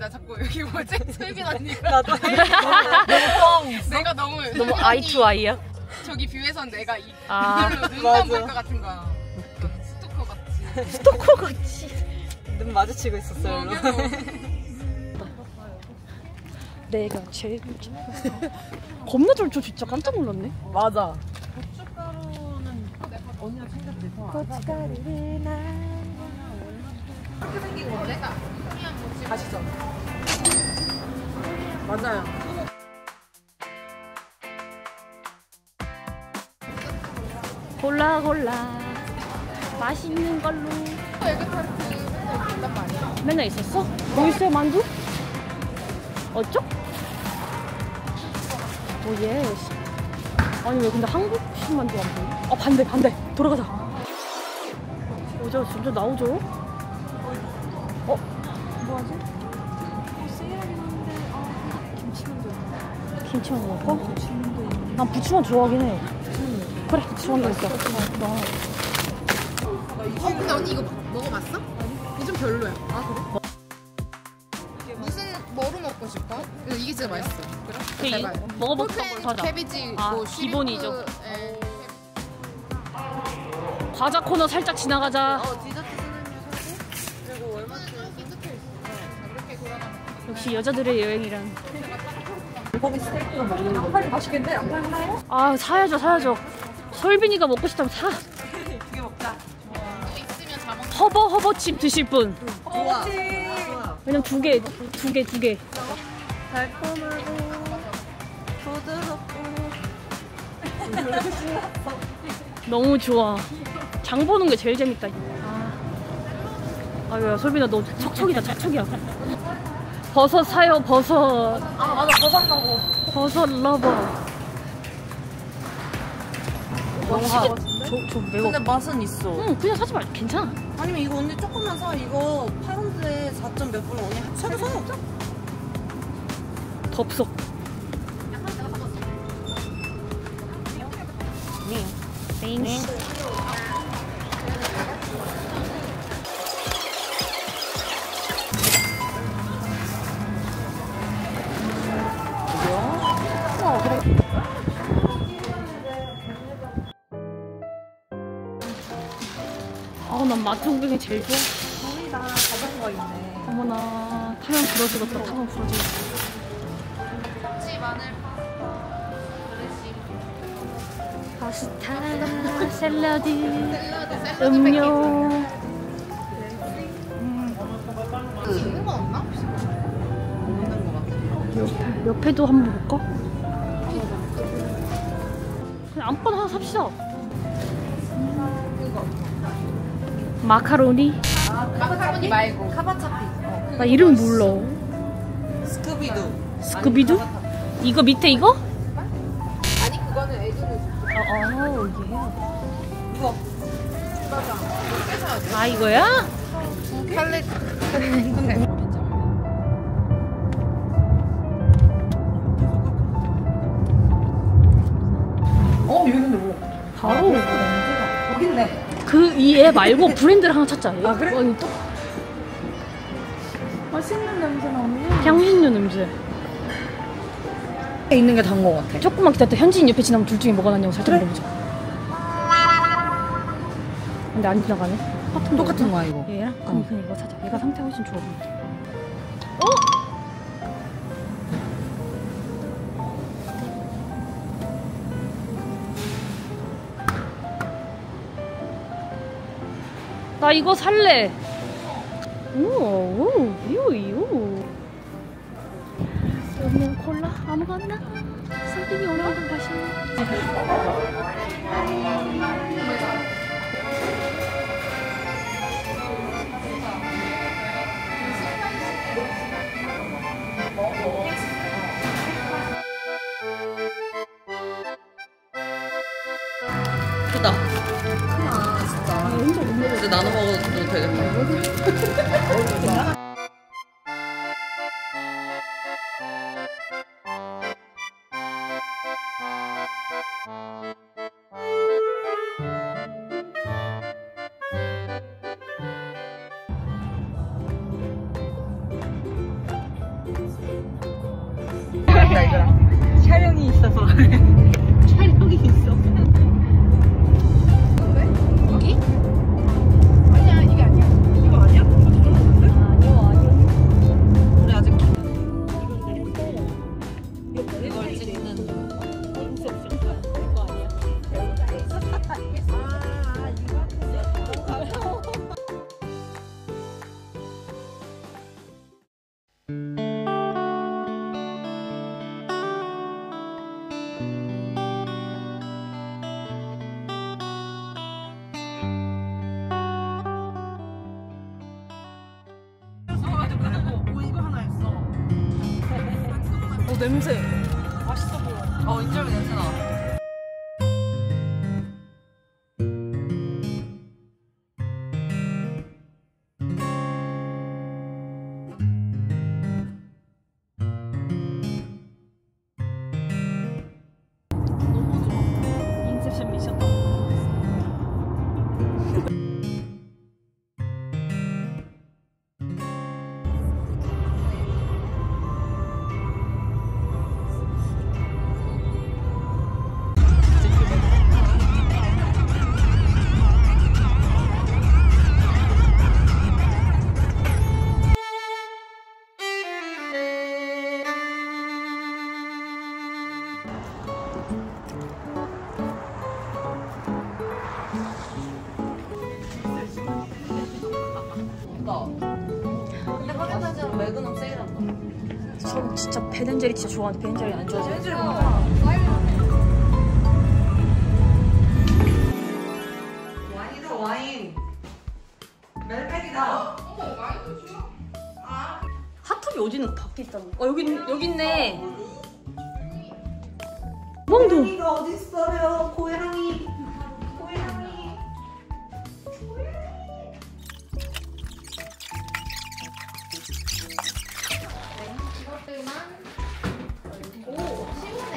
나 자꾸 여기 뭐지? 솔빈 언니가 나도 내가 너무 아이 투 아이야? 저기 뷰에선 내가 이 아, 눈만 볼 것 같은 거야. 스토커 같이. 스토커 같이. 눈 마주치고 있었어요. 내가 제일 겁나 잘 쳐. 진짜 깜짝 놀랐네. 맞아. 고춧가루는 언니가 챙겼지. 고춧가루를 나 그렇게 생긴 거 내가 그냥 뭐지? 아시죠? 맞아요. 골라 맛있는 걸로. 에그타르트 맨날 있단 말이야. 맨날 있었어? 보이스 만두? 어쩌? 오 예스. 아니 왜 근데 한국식 만두 안 보여? 아 반대 돌아가자. 저 진짜 나오죠? 뭐하지? 세일하긴 하는데 김치만 먹을까? 난 부추만 좋아하긴 해. 그래 부추만 먹을까? 근데 언니 이거 먹어봤어? 이거 좀 별로야. 아 그래? 무슨 뭐로 먹고 싶어? 이게 진짜 맛있어. 그래? 제발. 먹어볼까? 사자. 캐비지, 아, 뭐 기본이죠. 에. 과자 코너 살짝 지나가자. 디저트 쓰는 그리고 얼마나 디저트 있어. 그렇게 돌아가면. 역시 여자들의 여행이란. 거기 스테이크가 먹는 거. 빨리 맛있겠네. 안 팔나요? 아 사야죠. 솔빈이가 먹고 싶다면 사. 2개 먹자. 있으면 다 먹. 허버칩 드실 분. 좋아. 왜냐면 두 개. 달콤하고 부드럽고. 너무 좋아. 장 보는 게 제일 재밌다. 아유야 솔빈아 너 척척이다. 버섯 사요 버섯. 아 맞아 버섯 먹고. 버섯 러버. 너무 저 매워. 근데 맛은 있어. 응 그냥 사지 말. 괜찮아. 아니면 이거 언니 조금만 사. 이거 8원대 4점 몇 불 언니 사도 상관없죠? 덥석. 네. 난 마트 구경이 제일 좋아. 거의 다 자전거가 있네. 어머나 타면 부러지겠다. 타면 부러지겠다. 치 마늘 파스타, 샐러드, 샐러드 음료. 있는 거 없나? 없는 거 같아. 옆에도 한번 볼까? 그냥 아무거나 하나 삽시다. 마카로니? 마카로니 말고 카바차피. 나 이름 몰라. 스쿠비두. 스쿠비두? 이거 밑에 이거? 아니 그거는 애기는 이거. 아 이거야? 팔레트 이거 근데 뭐? 바로 여기 있네. 그 이 애 말고 브랜드를 하나 찾자. 아, 그래? 아니, 또 맛있는 냄새 나네. 향신료 냄새. 있는 게 단 거 같아. 조금만 기다렸다. 현지인 옆에 지나면 둘 중에 뭐가 낫냐고 살짝 물어보자. 근데 안 지나가네. 똑같은 거야 이거. 얘랑? 그럼 그냥 이거 사자. 얘가 상태가 훨씬 좋아 보인다. 나 이거 살래. 오, 유. 음료, 콜라, 아무거나. 솔빈이 원하는 거 마시는. 크다. 크다 진짜. 이제 나눠 먹어도 되겠다. 촬영한다 얘들아. 촬영이 있어서. 촬영이 있어. 여기? 아니야 이게 아니야. 이거 아니야? 이거 다른 건데? 아니요. 우리 아직 이걸 찍는. 이거 하나 있어. 냄새. 맛있어 보여. 인절미 냄새 나. 너무 좋아. 인셉션 미션. 근데 확인하자면 매그넘 세일한다. 저 진짜 베덴젤리 진짜 좋아하는데 베덴젤리 안 좋아하지? 벤젤이 뭐야? 와인이다 와인. 멜팩이다. 핫톱이 어디는 밖에 있다는 거? 여기 있네. 멍도. 고양이가 어디 있어요? 고양이. 고양이. 이것들만. 오 시원해.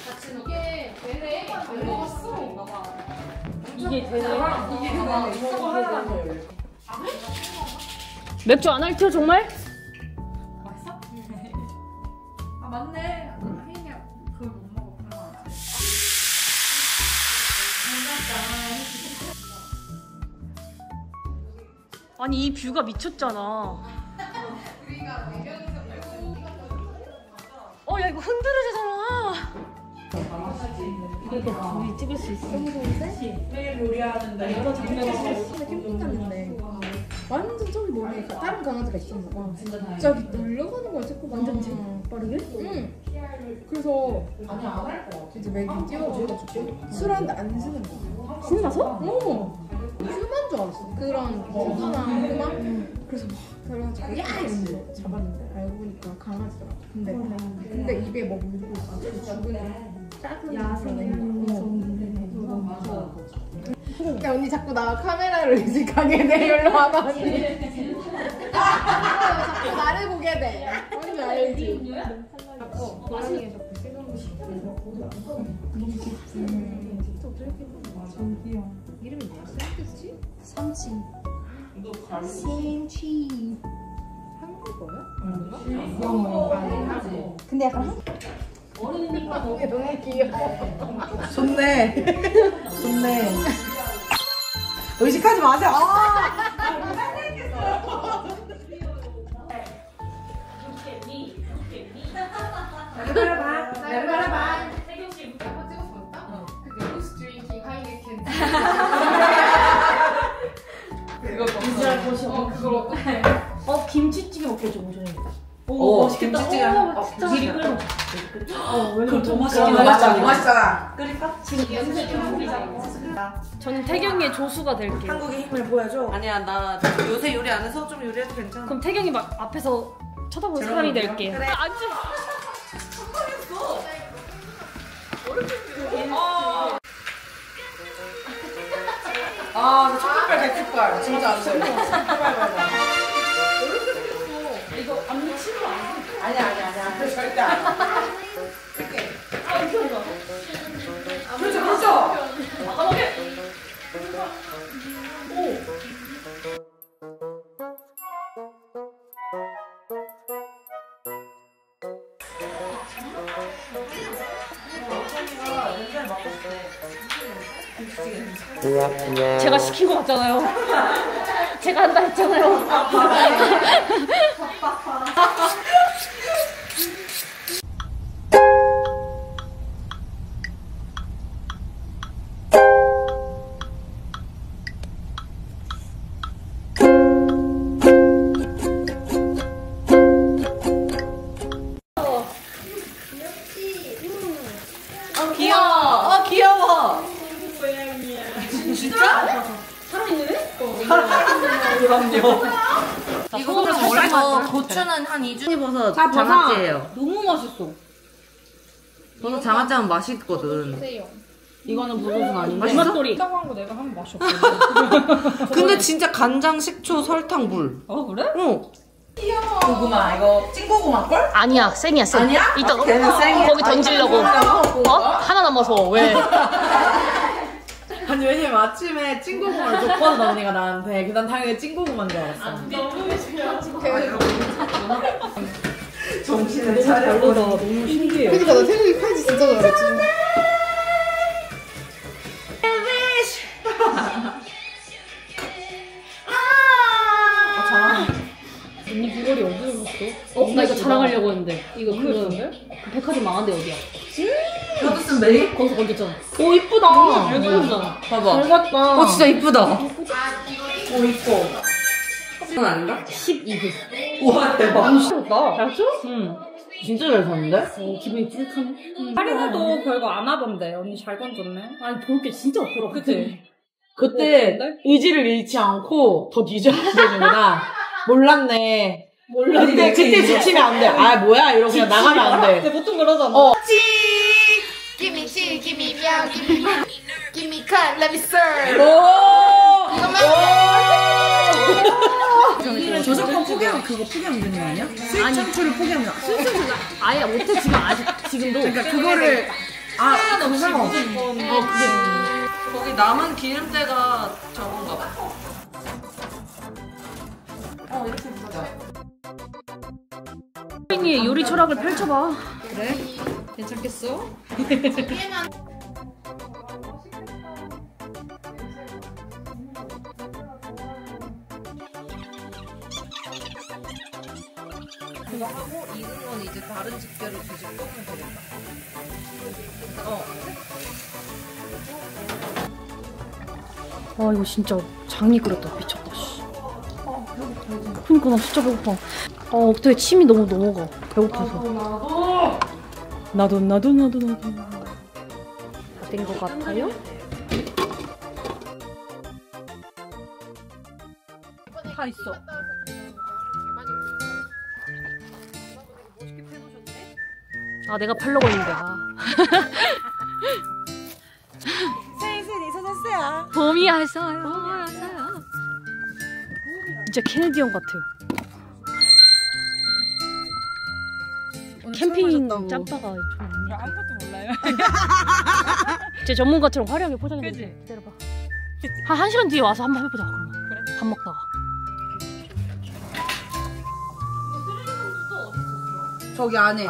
같이 이게 되네. 안 먹었어. 이게 되네. 맥주 안 할게요 정말? 아 맞네. 혜인이 그걸 못 먹어. 아니 이 뷰가 미쳤잖아. 야 이거 흔들으잖아. 이렇게 둘이 찍을 수 있어. 매일 요리하는데 여러 장면에서 캠핑 갔는데 완전 저기 모르니까 다른 강아지가 있었나 봐. 갑자기 달려가는 거야 자꾸 완전 빠르게? 응. 그래서 이제 맥이 뛰어가지고 술 한 대 안 쓰는 거야. 신나서? 술만 줄 알았어. 그런 고소한 그만. 그래서 막 그래가지고 야 이러면서 잡았는데 알고 보니까 강아지더라. 근데 입에 뭐 물고 있어. 그 죽은 작은 야생 너무 무서워. 근데 언니 자꾸 나 카메라를 의식하게 돼. 일로 와봐 언니. 자꾸 나를 보게 돼. 뭔지 알지? 자꾸 고양이에 자꾸 찍은 저기요. 이름이 뭐야? 샌드치? 삼친. 샌치. 한국어야? 아닌가? 근데 약간 어른이니까 너무 귀여워. 좋네. 좋네. 의식하지 마세요. 내려봐. 태경 씨 한번 찍었었다? 그게 Who's drinking 하이네켄. 그거 비주얼 보셔. 그걸 어떻게? 김치찌개 먹겠죠 오전에. 오, 맛있겠다. 김치찌개. 진짜 미리 맛있겠다. 그럼 더 맛있긴 맛있잖아. 맛있잖아. 끓일까? 지금 연습 저는 태경이의 조수가 될게요. 한국의 힘을 보여줘. 아니야, 나 요새 요리 안 해서 좀 요리해도 괜찮아. 그럼 태경이 막 앞에서 쳐다보는 사람이 될게. 그래. 앉아. 저 초코빨 개축빨 진짜 안 돼. 이거 안 묻히는 거 아니야? 아니야. 그래 절대 안. 이렇게. 이렇게 해봐. 그렇죠. 가만히. 오. 제가 시킨 거 같잖아요. 제가 한다 했잖아요. 귀여워. 귀여워. 진짜? 그럼요. 이거 원래 고추는 한 2주 버섯 장아찌예요. 너무 맛있어. 버섯 장아찌 하면 맛있거든. 이거는 버섯은 아닌데. 맛있어? 맛돌이. 있다고 한 거 내가 하면 맛이 없어. 근데 진짜 간장, 식초, 설탕, 물. 그래? 응. 고구마 이거 찐고구마 걸? 아니야, 생이야, 생. 아니야? 이따가 걔는 생이야? 거기 던지려고. 하나 남아서 왜? 아니 왜냐면 아침에 찐고구마를 줬거든 언니가 나한테. 난 당연히 찐고구마인 줄 알았어. 정신을 차려. 너무 신기해. 그러니까 나 태국이 칼질 진짜 잘했지. 언니 귀걸이 어디서 샀어? 나 이거 자랑하려고 했는데. 이거 그 백화점 망한데 어디야? 로드슨 메리? 거기서 건졌잖아. 오 이쁘다. 잘 건졌잖아. 봐봐. 잘 봤다. 진짜 이쁘다. 오 이뻐. 이건 아닌가? 12분. 우와 대박. 예쁘다. 잘 쳐? 응. 진짜 잘 샀는데? 기분이 뿌듯하네. 할인해도 별거 안 하던데. 언니 잘 건졌네. 아니, 볼 게 진짜 없더라. 그치? 그때 의지를 잃지 않고 더 뒤져야 되는구나. 몰랐네. 그때 지치면 안 돼. 아 뭐야 이러고 그냥 나가면 안 돼. 보통 그러잖아. Give me tea, give me meow, give me give me cut, let me serve. 저작권 포기하면 그거 포기하면 되는 거 아니야? 수익 창출을 포기하면 아예 못해, 지금 아직, 지금도. 그러니까 그거를 그 상관없어. 거기 남은 기름때가 저건가 봐. 이렇게 보자. 혜인이의 요리 철학을 펼쳐봐. 그래? 괜찮겠어? 그거 하고 익은 건 이제 다른 집게로 뒤집고 하면 되겠다. 아, 이거 진짜 장이 끓였다. 미쳤다, 씨. 그니까 나 진짜 배고파. 엉덩이에 침이 너무 넘어가. 배고파서. 나도. 다 된 것 같아요? 다 있어. 아, 내가 팔려고 했는데. 생일이 있어졌어요. 봄이 왔어요. 진짜 케네디 형 같아요. 캠핑 짬바가 좀 있네. 아무것도 몰라요. 제 전문가처럼 화려하게 포장했는데. 기다려봐. 한 1시간 뒤에 와서 한번 해보자. 그러면. 그래. 밥 먹다가. 저기 안에.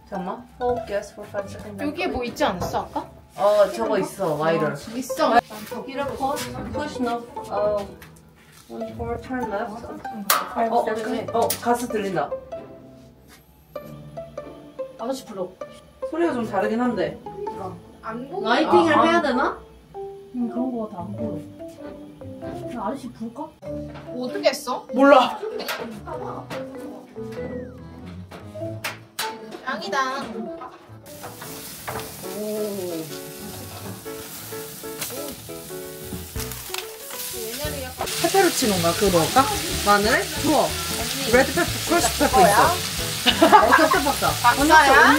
잠깐만. Guess for 5 seconds. 여기에 뭐 있지 않았어 아까? 저거 있어. 와이럴. 있어. Push no. One for turn left. 가스 들린다. 아저씨 불러. 소리가 좀 다르긴 한데. 안 보여. 라이팅을 해야 되나? 그런 거 같아. 안 보여. 그냥 아저씨 부를까? 어떻게 했어? 몰라. 짱이다. 페페로치노인가? 그거 넣을까? 마늘? 좋아. 레드페퍼, 크러쉬 페퍼 있어. 어떻게 박사? 박사야?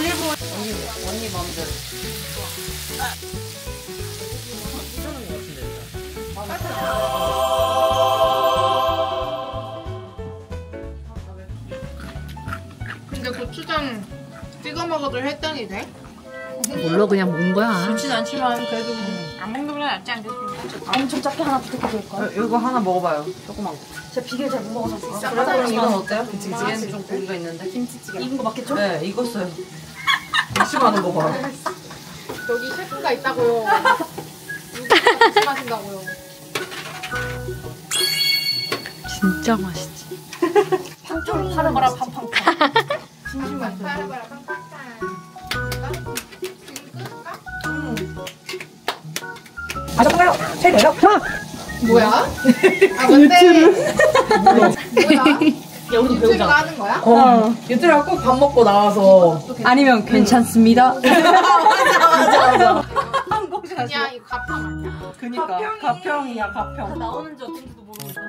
언니 마음대로. 근데 고추장 찍어 먹어도 혈당이 돼? 몰라, 그냥 먹은 거야. 좋진 않지만 그래도 안 먹는 건 엄청 작게 하나 부탁드릴까요? 이거 하나 먹어봐요. 조그만 거. 제가 비계를 잘 못 먹어서 그래 그럼 이건 어때요? 김치찌개는 좀 고기가 있는데. 김치찌개. 익은 거 맞겠죠? 네, 익었어요. 의심하는 거 봐. 여기 셰프가 있다고요. 누가 조심하신다고요. 진짜 맛있지. 팡팡 파는 거랑 팡팡. 진심 맛있어. 빨아봐라 팡팡팡. 아셨나요? 최대요? 뭐야? 아 뭔데? 뭐야? 야 우리 유튜브가 배우자. 하는 거야? 얘들아 꼭 밥 먹고 나와서 아니면 괜찮습니다. 맞아. 야 이거 가평 아니야? 그니까 가평이야 가평. 나오는지 어쩐지도 모르겠어.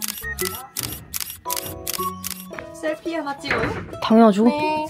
셀피 하나 찍어요? 당연하죠. 네.